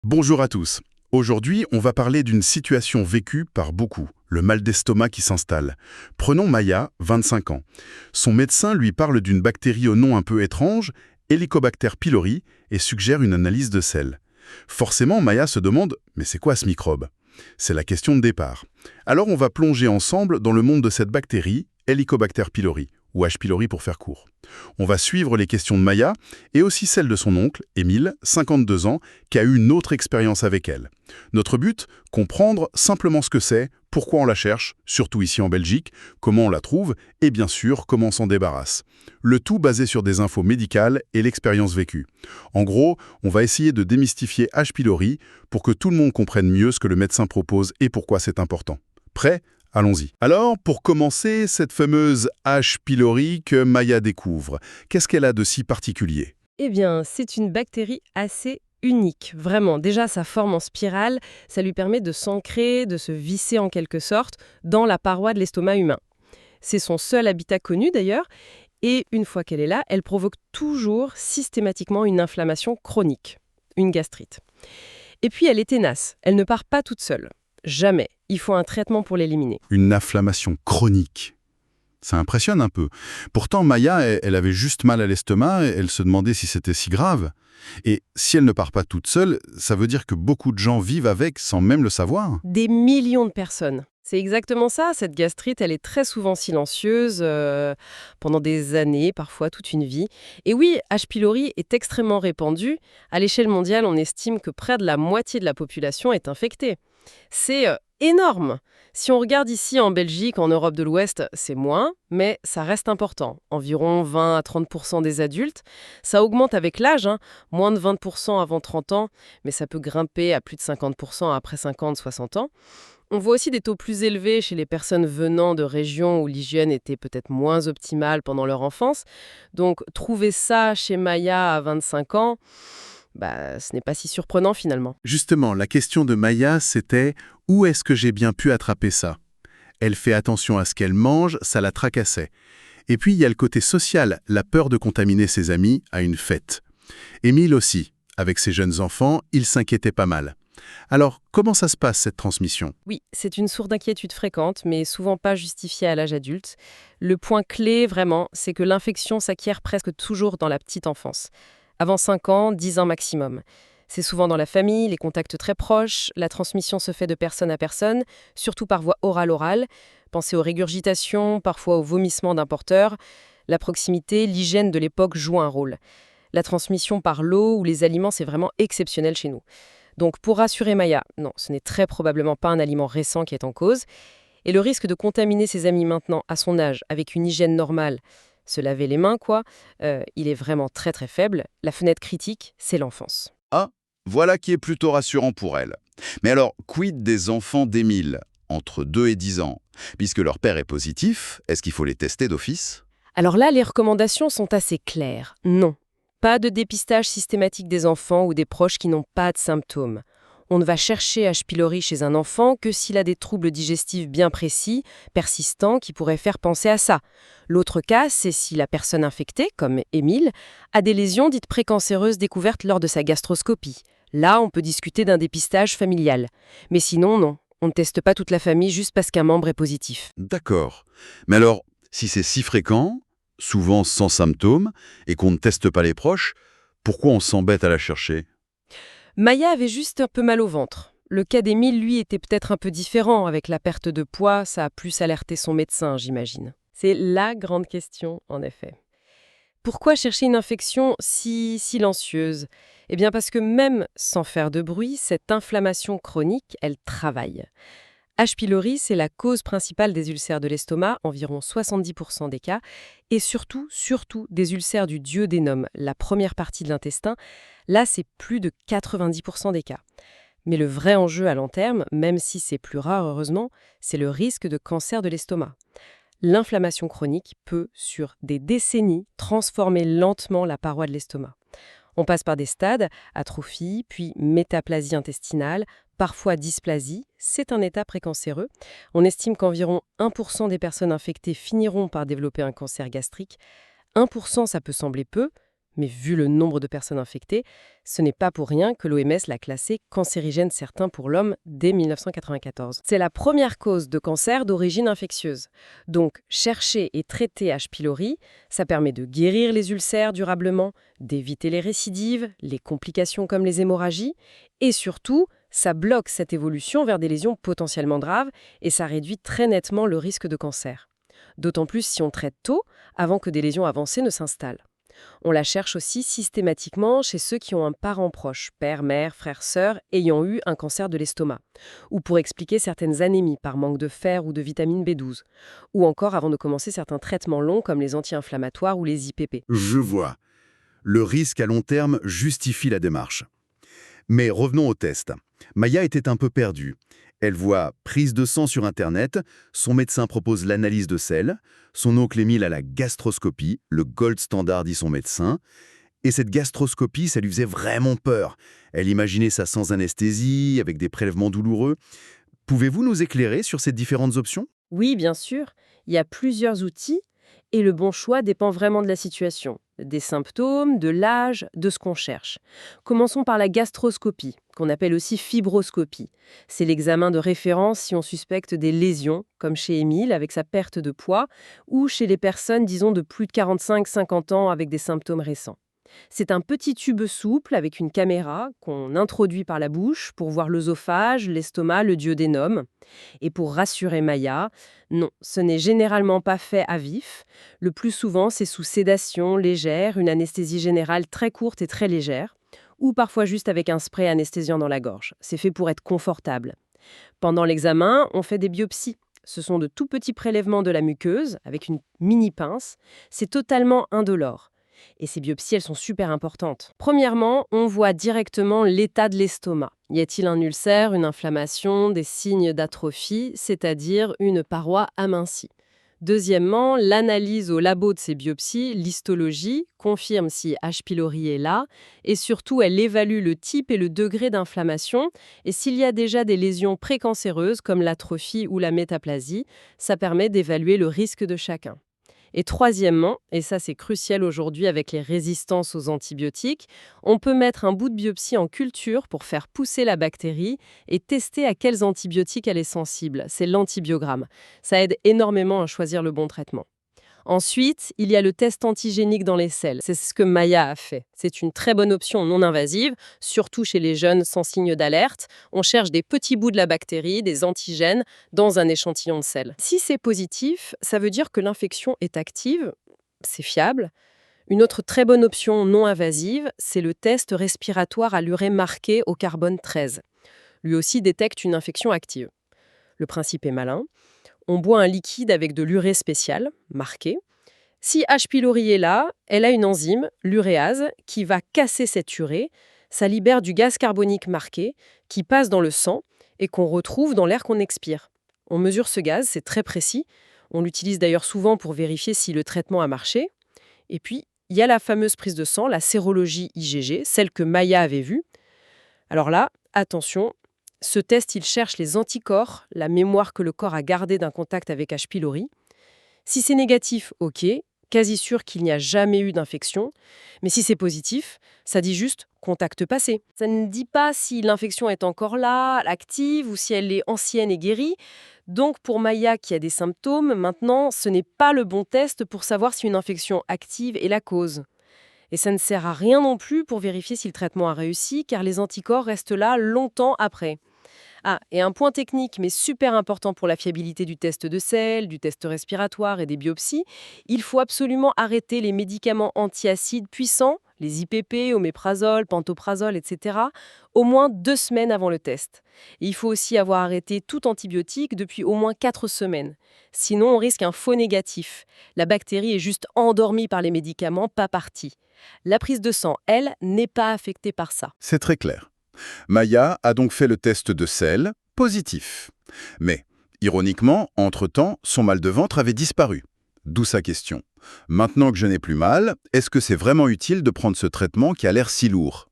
Bonjour à tous. Aujourd'hui, on va parler d'une situation vécue par beaucoup, le mal d'estomac qui s'installe. Prenons Maya, 25 ans. Son médecin lui parle d'une bactérie au nom un peu étrange, Helicobacter pylori, et suggère une analyse de sel. Forcément, Maya se demande « mais c'est quoi ce microbe ?» C'est la question de départ. Alors on va plonger ensemble dans le monde de cette bactérie, Helicobacter pylori, ou H. pylori pour faire court. On va suivre les questions de Maya et aussi celles de son oncle, Émile, 52 ans, qui a eu une autre expérience avec elle. Notre but, comprendre simplement ce que c'est, pourquoi on la cherche, surtout ici en Belgique, comment on la trouve et bien sûr comment on s'en débarrasse. Le tout basé sur des infos médicales et l'expérience vécue. En gros, on va essayer de démystifier H. pylori pour que tout le monde comprenne mieux ce que le médecin propose et pourquoi c'est important. Prêt ? Allons-y. Alors, pour commencer, cette fameuse H. pylori que Maya découvre, qu'est-ce qu'elle a de si particulier? Eh bien, c'est une bactérie assez unique, vraiment. Déjà, sa forme en spirale, ça lui permet de s'ancrer, de se visser en quelque sorte, dans la paroi de l'estomac humain. C'est son seul habitat connu d'ailleurs, et une fois qu'elle est là, elle provoque toujours systématiquement une inflammation chronique, une gastrite. Et puis elle est tenace, elle ne part pas toute seule. Jamais. Il faut un traitement pour l'éliminer. Une inflammation chronique. Ça impressionne un peu. Pourtant, Maya, elle avait juste mal à l'estomac, et elle se demandait si c'était si grave. Et si elle ne part pas toute seule, ça veut dire que beaucoup de gens vivent avec sans même le savoir. Des millions de personnes. C'est exactement ça, cette gastrite, elle est très souvent silencieuse, pendant des années, parfois toute une vie. Et oui, H. pylori est extrêmement répandu. À l'échelle mondiale, on estime que près de la moitié de la population est infectée. C'est énorme. Si on regarde ici en Belgique, en Europe de l'Ouest, c'est moins, mais ça reste important. Environ 20 à 30% des adultes. Ça augmente avec l'âge, moins de 20% avant 30 ans, mais ça peut grimper à plus de 50% après 50-60 ans. On voit aussi des taux plus élevés chez les personnes venant de régions où l'hygiène était peut-être moins optimale pendant leur enfance. Donc trouver ça chez Maya à 25 ans, ce n'est pas si surprenant finalement. Justement, la question de Maya, c'était « Où est-ce que j'ai bien pu attraper ça ?» Elle fait attention à ce qu'elle mange, ça la tracassait. Et puis, il y a le côté social, la peur de contaminer ses amis à une fête. Émile aussi, avec ses jeunes enfants, il s'inquiétait pas mal. Alors, comment ça se passe, cette transmission? Oui, c'est une source d'inquiétude fréquente, mais souvent pas justifiée à l'âge adulte. Le point clé, vraiment, c'est que l'infection s'acquiert presque toujours dans la petite enfance. Avant 5 ans, 10 ans maximum. C'est souvent dans la famille, les contacts très proches, la transmission se fait de personne à personne, surtout par voie orale-orale. Pensez aux régurgitations, parfois aux vomissements d'un porteur. La proximité, l'hygiène de l'époque jouent un rôle. La transmission par l'eau ou les aliments, c'est vraiment exceptionnel chez nous. Donc pour rassurer Maya, non, ce n'est très probablement pas un aliment récent qui est en cause. Et le risque de contaminer ses amis maintenant, à son âge, avec une hygiène normale, se laver les mains, il est vraiment très très faible. La fenêtre critique, c'est l'enfance. Ah, voilà qui est plutôt rassurant pour elle. Mais alors, quid des enfants d'Émile, entre 2 et 10 ans? Puisque leur père est positif, est-ce qu'il faut les tester d'office? Alors là, les recommandations sont assez claires. Non, pas de dépistage systématique des enfants ou des proches qui n'ont pas de symptômes. On ne va chercher H. pylori chez un enfant que s'il a des troubles digestifs bien précis, persistants, qui pourraient faire penser à ça. L'autre cas, c'est si la personne infectée, comme Émile, a des lésions dites précancéreuses découvertes lors de sa gastroscopie. Là, on peut discuter d'un dépistage familial. Mais sinon, non. On ne teste pas toute la famille juste parce qu'un membre est positif. D'accord. Mais alors, si c'est si fréquent, souvent sans symptômes, et qu'on ne teste pas les proches, pourquoi on s'embête à la chercher? Maya avait juste un peu mal au ventre. Le cas d'Émile, lui, était peut-être un peu différent. Avec la perte de poids, ça a plus alerté son médecin, j'imagine. C'est la grande question, en effet. Pourquoi chercher une infection si silencieuse? Eh bien parce que même sans faire de bruit, cette inflammation chronique, elle travaille. H. pylori, c'est la cause principale des ulcères de l'estomac, environ 70% des cas, et surtout des ulcères du duodénum, la première partie de l'intestin. Là, c'est plus de 90% des cas. Mais le vrai enjeu à long terme, même si c'est plus rare heureusement, c'est le risque de cancer de l'estomac. L'inflammation chronique peut, sur des décennies, transformer lentement la paroi de l'estomac. On passe par des stades, atrophie, puis métaplasie intestinale, parfois dysplasie, c'est un état précancéreux. On estime qu'environ 1% des personnes infectées finiront par développer un cancer gastrique. 1%, ça peut sembler peu, Mais vu le nombre de personnes infectées, ce n'est pas pour rien que l'OMS l'a classé cancérigène certain pour l'homme dès 1994. C'est la première cause de cancer d'origine infectieuse. Donc, chercher et traiter H. pylori, ça permet de guérir les ulcères durablement, d'éviter les récidives, les complications comme les hémorragies, et surtout, ça bloque cette évolution vers des lésions potentiellement graves et ça réduit très nettement le risque de cancer. D'autant plus si on traite tôt, avant que des lésions avancées ne s'installent. On la cherche aussi systématiquement chez ceux qui ont un parent proche, père, mère, frère, sœur, ayant eu un cancer de l'estomac, ou pour expliquer certaines anémies par manque de fer ou de vitamine B12, ou encore avant de commencer certains traitements longs comme les anti-inflammatoires ou les IPP. Je vois. Le risque à long terme justifie la démarche. Mais revenons au test. Maya était un peu perdue. Elle voit prise de sang sur Internet, son médecin propose l'analyse de sel, son oncle Émile a la gastroscopie, le gold standard dit son médecin, et cette gastroscopie, ça lui faisait vraiment peur. Elle imaginait ça sans anesthésie, avec des prélèvements douloureux. Pouvez-vous nous éclairer sur ces différentes options? Oui, bien sûr, il y a plusieurs outils et le bon choix dépend vraiment de la situation, des symptômes, de l'âge, de ce qu'on cherche. Commençons par la gastroscopie, qu'on appelle aussi fibroscopie. C'est l'examen de référence si on suspecte des lésions, comme chez Émile avec sa perte de poids, ou chez les personnes, disons, de plus de 45-50 ans avec des symptômes récents. C'est un petit tube souple avec une caméra qu'on introduit par la bouche pour voir l'œsophage, l'estomac, le duodénum. Et pour rassurer Maya, non, ce n'est généralement pas fait à vif. Le plus souvent, c'est sous sédation légère, une anesthésie générale très courte et très légère, ou parfois juste avec un spray anesthésiant dans la gorge. C'est fait pour être confortable. Pendant l'examen, on fait des biopsies. Ce sont de tout petits prélèvements de la muqueuse avec une mini pince. C'est totalement indolore. Et ces biopsies, elles sont super importantes. Premièrement, on voit directement l'état de l'estomac. Y a-t-il un ulcère, une inflammation, des signes d'atrophie, c'est-à-dire une paroi amincie? Deuxièmement, l'analyse au labo de ces biopsies, l'histologie, confirme si H. pylori est là et surtout, elle évalue le type et le degré d'inflammation et s'il y a déjà des lésions précancéreuses comme l'atrophie ou la métaplasie, ça permet d'évaluer le risque de chacun. Et troisièmement, et ça c'est crucial aujourd'hui avec les résistances aux antibiotiques, on peut mettre un bout de biopsie en culture pour faire pousser la bactérie et tester à quels antibiotiques elle est sensible. C'est l'antibiogramme. Ça aide énormément à choisir le bon traitement. Ensuite, il y a le test antigénique dans les selles. C'est ce que Maya a fait. C'est une très bonne option non invasive, surtout chez les jeunes sans signe d'alerte. On cherche des petits bouts de la bactérie, des antigènes, dans un échantillon de sel. Si c'est positif, ça veut dire que l'infection est active, c'est fiable. Une autre très bonne option non invasive, c'est le test respiratoire à l'urée marqué au carbone 13. Lui aussi détecte une infection active. Le principe est malin. On boit un liquide avec de l'urée spéciale, marquée. Si H. pylori est là, elle a une enzyme, l'uréase, qui va casser cette urée. Ça libère du gaz carbonique marqué, qui passe dans le sang et qu'on retrouve dans l'air qu'on expire. On mesure ce gaz, c'est très précis. On l'utilise d'ailleurs souvent pour vérifier si le traitement a marché. Et puis, il y a la fameuse prise de sang, la sérologie IgG, celle que Maya avait vue. Alors là, attention, ce test, il cherche les anticorps, la mémoire que le corps a gardée d'un contact avec H. pylori. Si c'est négatif, ok, quasi sûr qu'il n'y a jamais eu d'infection. Mais si c'est positif, ça dit juste contact passé. Ça ne dit pas si l'infection est encore là, active, ou si elle est ancienne et guérie. Donc pour Maya qui a des symptômes, maintenant, ce n'est pas le bon test pour savoir si une infection active est la cause. Et ça ne sert à rien non plus pour vérifier si le traitement a réussi, car les anticorps restent là longtemps après. Ah, et un point technique, mais super important pour la fiabilité du test de sel, du test respiratoire et des biopsies, il faut absolument arrêter les médicaments antiacides puissants, les IPP, oméprazole, pantoprazole, etc., au moins 2 semaines avant le test. Et il faut aussi avoir arrêté tout antibiotique depuis au moins 4 semaines. Sinon, on risque un faux négatif. La bactérie est juste endormie par les médicaments, pas partie. La prise de sang, elle, n'est pas affectée par ça. C'est très clair. Maya a donc fait le test de sel, positif. Mais, ironiquement, entre-temps, son mal de ventre avait disparu. D'où sa question. Maintenant que je n'ai plus mal, est-ce que c'est vraiment utile de prendre ce traitement qui a l'air si lourd?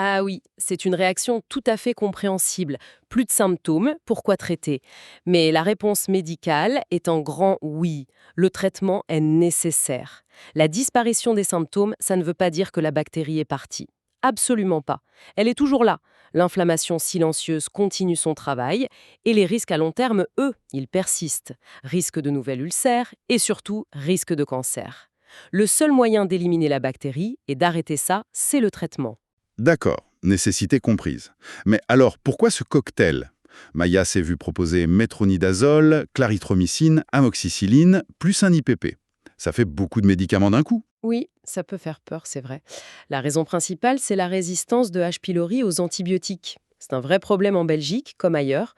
Ah oui, c'est une réaction tout à fait compréhensible. Plus de symptômes, pourquoi traiter? Mais la réponse médicale est en grand oui. Le traitement est nécessaire. La disparition des symptômes, ça ne veut pas dire que la bactérie est partie. Absolument pas. Elle est toujours là. L'inflammation silencieuse continue son travail et les risques à long terme, eux, ils persistent. Risque de nouvel ulcère et surtout risque de cancer. Le seul moyen d'éliminer la bactérie et d'arrêter ça, c'est le traitement. D'accord, nécessité comprise. Mais alors, pourquoi ce cocktail? Maya s'est vu proposer métronidazole, clarithromycine, amoxicilline, plus un IPP. Ça fait beaucoup de médicaments d'un coup. Oui, ça peut faire peur, c'est vrai. La raison principale, c'est la résistance de H. pylori aux antibiotiques. C'est un vrai problème en Belgique, comme ailleurs.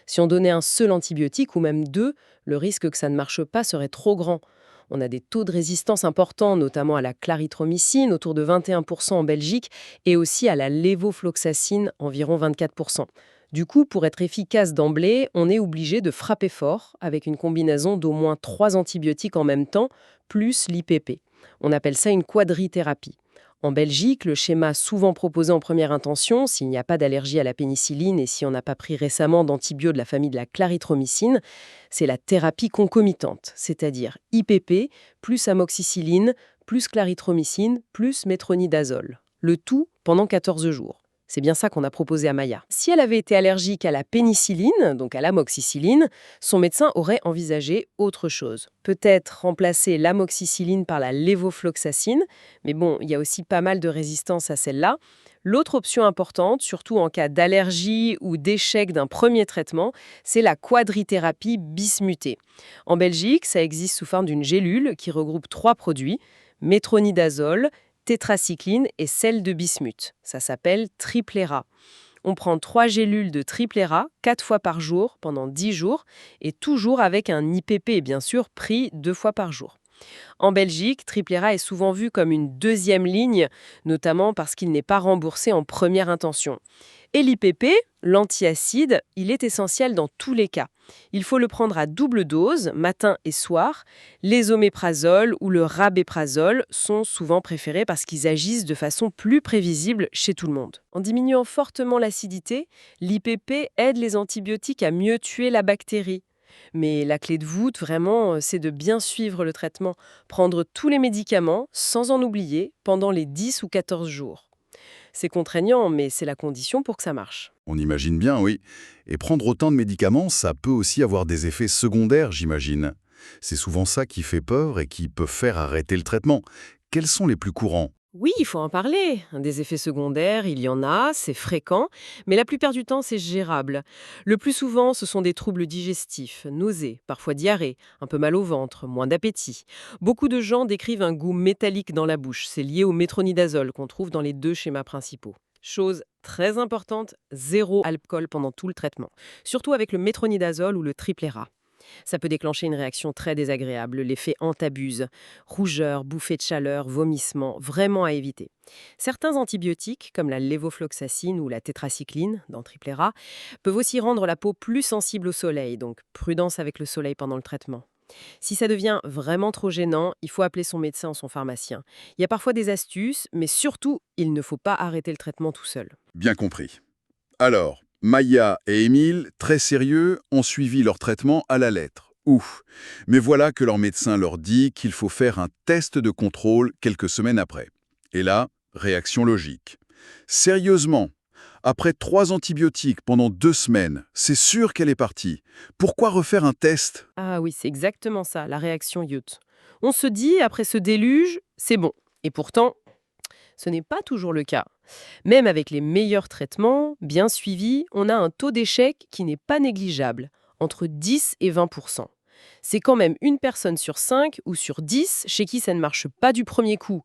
Si on donnait un seul antibiotique, ou même deux, le risque que ça ne marche pas serait trop grand. On a des taux de résistance importants, notamment à la clarithromycine, autour de 21% en Belgique, et aussi à la lévofloxacine, environ 24%. Du coup, pour être efficace d'emblée, on est obligé de frapper fort, avec une combinaison d'au moins 3 antibiotiques en même temps, plus l'IPP. On appelle ça une quadrithérapie. En Belgique, le schéma souvent proposé en première intention, s'il n'y a pas d'allergie à la pénicilline et si on n'a pas pris récemment d'antibio de la famille de la clarithromycine, c'est la thérapie concomitante, c'est-à-dire IPP plus amoxicilline plus clarithromycine plus métronidazole. Le tout pendant 14 jours. C'est bien ça qu'on a proposé à Maya. Si elle avait été allergique à la pénicilline, donc à l'amoxicilline, son médecin aurait envisagé autre chose. Peut-être remplacer l'amoxicilline par la lévofloxacine, mais bon, il y a aussi pas mal de résistance à celle-là. L'autre option importante, surtout en cas d'allergie ou d'échec d'un premier traitement, c'est la quadrithérapie bismutée. En Belgique, ça existe sous forme d'une gélule qui regroupe 3 produits, métronidazole, tétracycline et sel de bismuth. Ça s'appelle Triplera. On prend 3 gélules de Triplera 4 fois par jour pendant 10 jours et toujours avec un IPP, bien sûr, pris 2 fois par jour. En Belgique, Triplera est souvent vu comme une deuxième ligne, notamment parce qu'il n'est pas remboursé en première intention. Et l'IPP, l'antiacide, il est essentiel dans tous les cas. Il faut le prendre à double dose, matin et soir. L'ésoméprazole ou le rabéprazole sont souvent préférés parce qu'ils agissent de façon plus prévisible chez tout le monde. En diminuant fortement l'acidité, l'IPP aide les antibiotiques à mieux tuer la bactérie. Mais la clé de voûte, vraiment, c'est de bien suivre le traitement, prendre tous les médicaments sans en oublier pendant les 10 ou 14 jours. C'est contraignant, mais c'est la condition pour que ça marche. On imagine bien, oui. Et prendre autant de médicaments, ça peut aussi avoir des effets secondaires, j'imagine. C'est souvent ça qui fait peur et qui peut faire arrêter le traitement. Quels sont les plus courants? Oui, il faut en parler. Des effets secondaires, il y en a, c'est fréquent, mais la plupart du temps, c'est gérable. Le plus souvent, ce sont des troubles digestifs, nausées, parfois diarrhée, un peu mal au ventre, moins d'appétit. Beaucoup de gens décrivent un goût métallique dans la bouche. C'est lié au métronidazole qu'on trouve dans les 2 schémas principaux. Chose très importante, 0 alcool pendant tout le traitement. Surtout avec le métronidazole ou le Triplera. Ça peut déclencher une réaction très désagréable, l'effet antabuse, rougeur, bouffée de chaleur, vomissement, vraiment à éviter. Certains antibiotiques, comme la lévofloxacine ou la tétracycline, dans Triplera, peuvent aussi rendre la peau plus sensible au soleil, donc prudence avec le soleil pendant le traitement. Si ça devient vraiment trop gênant, il faut appeler son médecin ou son pharmacien. Il y a parfois des astuces, mais surtout, il ne faut pas arrêter le traitement tout seul. Bien compris. Alors, Maya et Émile, très sérieux, ont suivi leur traitement à la lettre. Ouf. Mais voilà que leur médecin leur dit qu'il faut faire un test de contrôle quelques semaines après. Et là, réaction logique. Sérieusement, après 3 antibiotiques pendant 2 semaines, c'est sûr qu'elle est partie. Pourquoi refaire un test? Ah oui, c'est exactement ça, la réaction Youth. On se dit, après ce déluge, c'est bon. Et pourtant, ce n'est pas toujours le cas. Même avec les meilleurs traitements, bien suivis, on a un taux d'échec qui n'est pas négligeable, entre 10 et 20%. C'est quand même une personne sur 5 ou sur 10 chez qui ça ne marche pas du premier coup.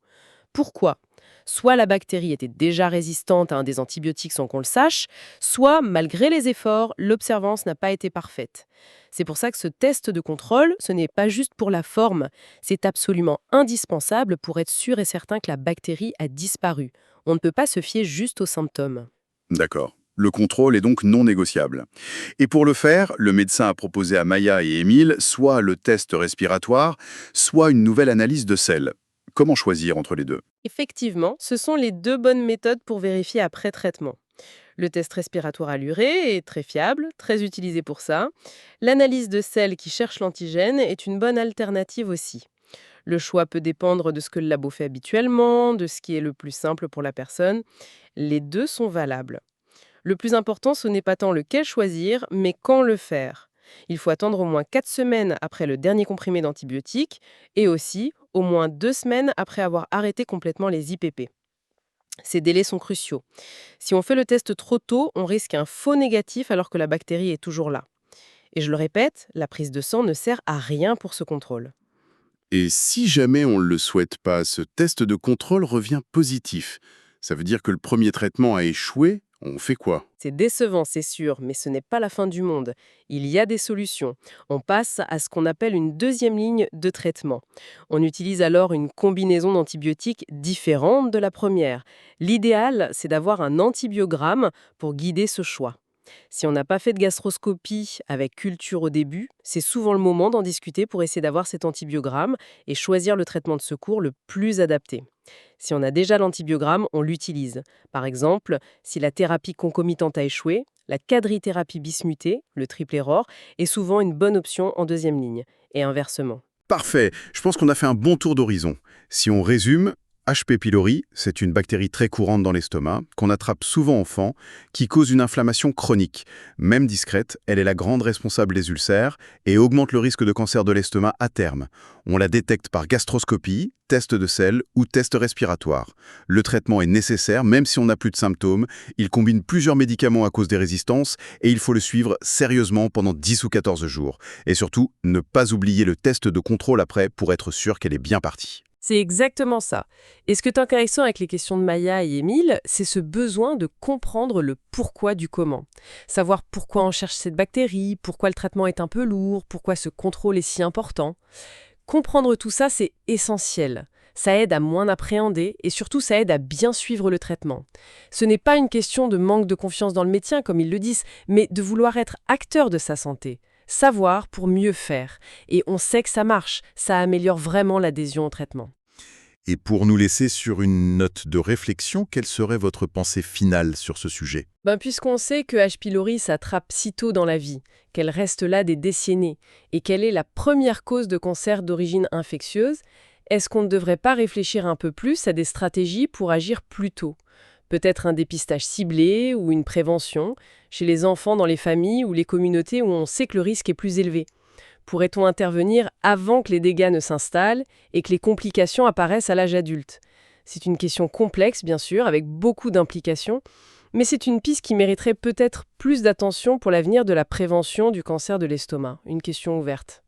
Pourquoi ? Soit la bactérie était déjà résistante à un des antibiotiques sans qu'on le sache, soit, malgré les efforts, l'observance n'a pas été parfaite. C'est pour ça que ce test de contrôle, ce n'est pas juste pour la forme, c'est absolument indispensable pour être sûr et certain que la bactérie a disparu. On ne peut pas se fier juste aux symptômes. D'accord. Le contrôle est donc non négociable. Et pour le faire, le médecin a proposé à Maya et Émile soit le test respiratoire, soit une nouvelle analyse de sel. Comment choisir entre les deux? Effectivement, ce sont les deux bonnes méthodes pour vérifier après traitement. Le test respiratoire alluré est très fiable, très utilisé pour ça. L'analyse de sel qui cherche l'antigène est une bonne alternative aussi. Le choix peut dépendre de ce que le labo fait habituellement, de ce qui est le plus simple pour la personne. Les deux sont valables. Le plus important, ce n'est pas tant lequel choisir, mais quand le faire. Il faut attendre au moins 4 semaines après le dernier comprimé d'antibiotiques et aussi au moins 2 semaines après avoir arrêté complètement les IPP. Ces délais sont cruciaux. Si on fait le test trop tôt, on risque un faux négatif alors que la bactérie est toujours là. Et je le répète, la prise de sang ne sert à rien pour ce contrôle. Et si jamais on ne le souhaite pas, ce test de contrôle revient positif. Ça veut dire que le premier traitement a échoué, on fait quoi? C'est décevant, c'est sûr, mais ce n'est pas la fin du monde. Il y a des solutions. On passe à ce qu'on appelle une deuxième ligne de traitement. On utilise alors une combinaison d'antibiotiques différente de la première. L'idéal, c'est d'avoir un antibiogramme pour guider ce choix. Si on n'a pas fait de gastroscopie avec culture au début, c'est souvent le moment d'en discuter pour essayer d'avoir cet antibiogramme et choisir le traitement de secours le plus adapté. Si on a déjà l'antibiogramme, on l'utilise. Par exemple, si la thérapie concomitante a échoué, la quadrithérapie bismutée, le triple error, est souvent une bonne option en deuxième ligne, et inversement. Parfait, je pense qu'on a fait un bon tour d'horizon. Si on résume, H. pylori, c'est une bactérie très courante dans l'estomac, qu'on attrape souvent enfant, qui cause une inflammation chronique. Même discrète, elle est la grande responsable des ulcères et augmente le risque de cancer de l'estomac à terme. On la détecte par gastroscopie, test de sel ou test respiratoire. Le traitement est nécessaire même si on n'a plus de symptômes. Il combine plusieurs médicaments à cause des résistances et il faut le suivre sérieusement pendant 10 ou 14 jours. Et surtout, ne pas oublier le test de contrôle après pour être sûr qu'elle est bien partie. C'est exactement ça. Et ce qui est intéressant avec les questions de Maya et Émile, c'est ce besoin de comprendre le pourquoi du comment. Savoir pourquoi on cherche cette bactérie, pourquoi le traitement est un peu lourd, pourquoi ce contrôle est si important. Comprendre tout ça, c'est essentiel. Ça aide à moins appréhender et surtout ça aide à bien suivre le traitement. Ce n'est pas une question de manque de confiance dans le médecin, comme ils le disent, mais de vouloir être acteur de sa santé. Savoir pour mieux faire. Et on sait que ça marche, ça améliore vraiment l'adhésion au traitement. Et pour nous laisser sur une note de réflexion, quelle serait votre pensée finale sur ce sujet? Puisqu'on sait que H. pylori s'attrape si tôt dans la vie, qu'elle reste là des décennies, et qu'elle est la première cause de cancer d'origine infectieuse, est-ce qu'on ne devrait pas réfléchir un peu plus à des stratégies pour agir plus tôt? Peut-être un dépistage ciblé ou une prévention, chez les enfants dans les familles ou les communautés où on sait que le risque est plus élevé. Pourrait-on intervenir avant que les dégâts ne s'installent et que les complications apparaissent à l'âge adulte? C'est une question complexe, bien sûr, avec beaucoup d'implications, mais c'est une piste qui mériterait peut-être plus d'attention pour l'avenir de la prévention du cancer de l'estomac. Une question ouverte.